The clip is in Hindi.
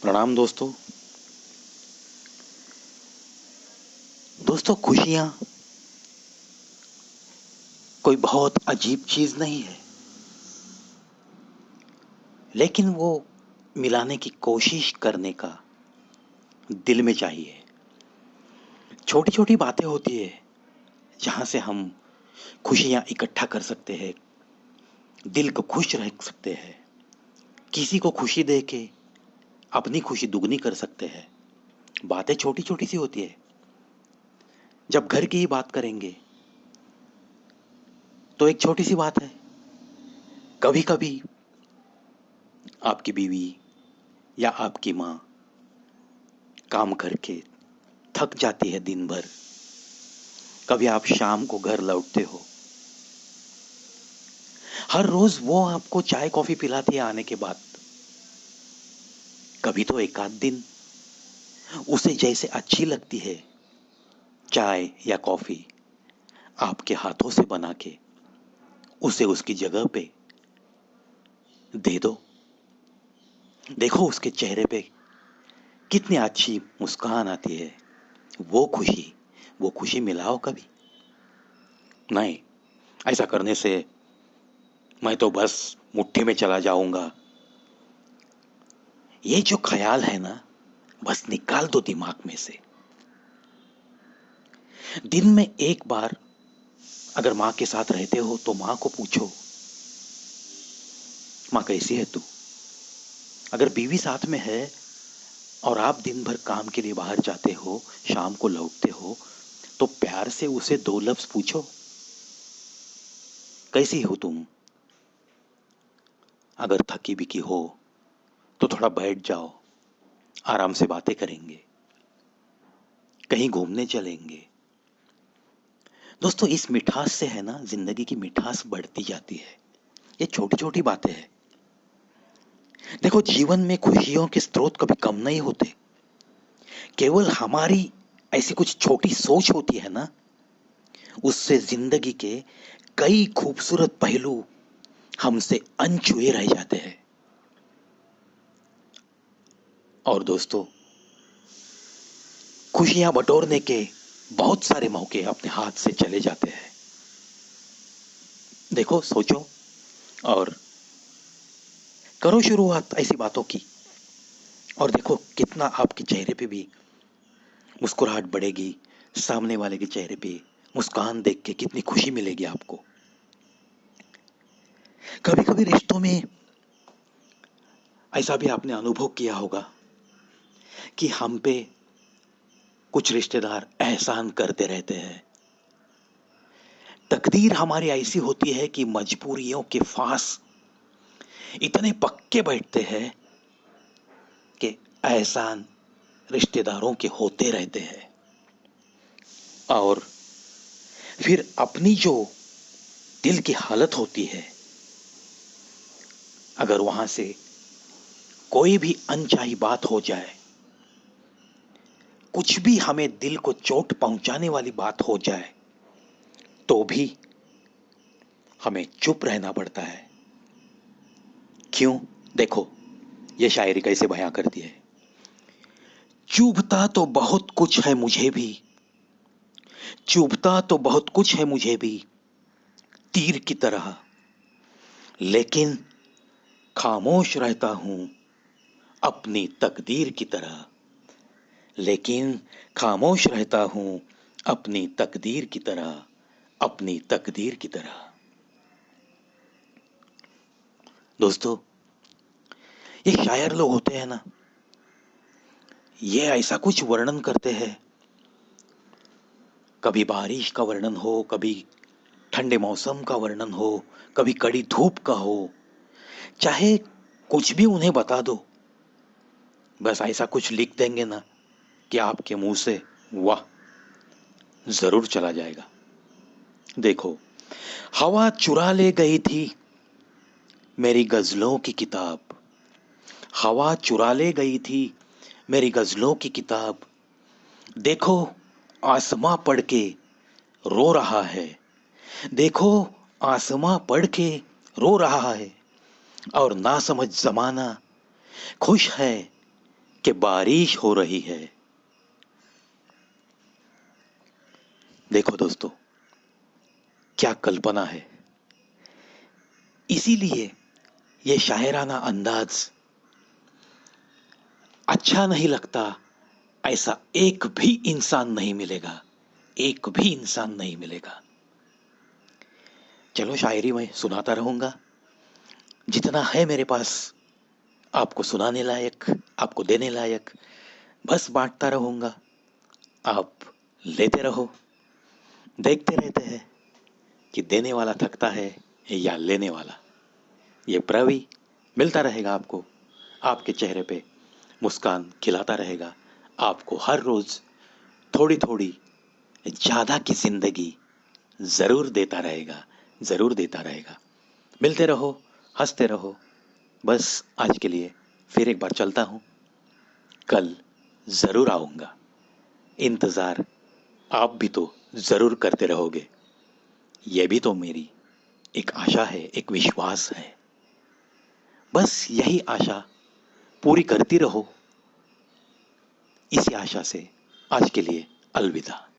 प्रणाम दोस्तों। दोस्तों, खुशियां कोई बहुत अजीब चीज नहीं है, लेकिन वो मिलाने की कोशिश करने का दिल में चाहिए। छोटी छोटी बातें होती है जहां से हम खुशियां इकट्ठा कर सकते हैं, दिल को खुश रख सकते हैं, किसी को खुशी दे के अपनी खुशी दुगनी कर सकते हैं। बातें छोटी छोटी सी होती है। जब घर की ही बात करेंगे तो एक छोटी सी बात है। कभी कभी आपकी बीवी या आपकी माँ काम करके थक जाती है दिन भर। कभी आप शाम को घर लौटते हो, हर रोज वो आपको चाय कॉफी पिलाती है आने के बाद। कभी तो एक आध दिन उसे जैसे अच्छी लगती है चाय या कॉफी, आपके हाथों से बना के उसे उसकी जगह पे दे दो। देखो उसके चेहरे पे कितनी अच्छी मुस्कान आती है। वो खुशी, वो खुशी मिलाओ कभी। नहीं, ऐसा करने से मैं तो बस मुट्ठी में चला जाऊंगा, ये जो ख्याल है ना, बस निकाल दो दिमाग में से। दिन में एक बार अगर माँ के साथ रहते हो तो माँ को पूछो, माँ कैसी है तू। अगर बीवी साथ में है और आप दिन भर काम के लिए बाहर जाते हो, शाम को लौटते हो, तो प्यार से उसे दो लफ्ज पूछो, कैसी हो तुम। अगर थकी बिकी हो तो थोड़ा बैठ जाओ, आराम से बातें करेंगे, कहीं घूमने चलेंगे। दोस्तों, इस मिठास से है ना जिंदगी की मिठास बढ़ती जाती है। ये छोटी छोटी बातें हैं। देखो, जीवन में खुशियों के स्रोत कभी कम नहीं होते। केवल हमारी ऐसी कुछ छोटी सोच होती है ना, उससे जिंदगी के कई खूबसूरत पहलू हमसे अनछुए रह जाते हैं। और दोस्तों, खुशियां बटोरने के बहुत सारे मौके अपने हाथ से चले जाते हैं। देखो, सोचो और करो शुरुआत ऐसी बातों की, और देखो कितना आपके चेहरे पे भी मुस्कुराहट बढ़ेगी। सामने वाले के चेहरे पे मुस्कान देख के कितनी खुशी मिलेगी आपको। कभी कभी रिश्तों में ऐसा भी आपने अनुभव किया होगा कि हम पे कुछ रिश्तेदार एहसान करते रहते हैं। तकदीर हमारी ऐसी होती है कि मजबूरियों के फांस इतने पक्के बैठते हैं कि एहसान रिश्तेदारों के होते रहते हैं। और फिर अपनी जो दिल की हालत होती है, अगर वहां से कोई भी अनचाही बात हो जाए, कुछ भी हमें दिल को चोट पहुंचाने वाली बात हो जाए, तो भी हमें चुप रहना पड़ता है। क्यों? देखो, ये शायरी कैसे बयां करती है। चुभता तो बहुत कुछ है मुझे भी, चुभता तो बहुत कुछ है मुझे भी, तीर की तरह, लेकिन खामोश रहता हूं अपनी तकदीर की तरह, लेकिन खामोश रहता हूं अपनी तकदीर की तरह, अपनी तकदीर की तरह। दोस्तों, ये शायर लोग होते हैं ना, ये ऐसा कुछ वर्णन करते हैं। कभी बारिश का वर्णन हो, कभी ठंडे मौसम का वर्णन हो, कभी कड़ी धूप का हो, चाहे कुछ भी उन्हें बता दो, बस ऐसा कुछ लिख देंगे ना कि आपके मुंह से वाह जरूर चला जाएगा। देखो, हवा चुरा ले गई थी मेरी गजलों की किताब, हवा चुरा ले गई थी मेरी गजलों की किताब, देखो आसमां पढ़ के रो रहा है, देखो आसमां पढ़ के रो रहा है, और ना समझ जमाना खुश है कि बारिश हो रही है। देखो दोस्तों, क्या कल्पना है। इसीलिए ये शायराना अंदाज अच्छा नहीं लगता, ऐसा एक भी इंसान नहीं मिलेगा, एक भी इंसान नहीं मिलेगा। चलो शायरी मैं सुनाता रहूंगा, जितना है मेरे पास आपको सुनाने लायक, आपको देने लायक, बस बांटता रहूंगा। आप लेते रहो, देखते रहते हैं कि देने वाला थकता है या लेने वाला। ये प्रवि मिलता रहेगा आपको, आपके चेहरे पे मुस्कान खिलाता रहेगा, आपको हर रोज थोड़ी थोड़ी ज्यादा की जिंदगी जरूर देता रहेगा, जरूर देता रहेगा। मिलते रहो, हंसते रहो। बस आज के लिए फिर एक बार चलता हूं, कल जरूर आऊंगा। इंतजार आप भी तो जरूर करते रहोगे, यह भी तो मेरी एक आशा है, एक विश्वास है। बस यही आशा पूरी करती रहो। इसी आशा से आज के लिए अलविदा।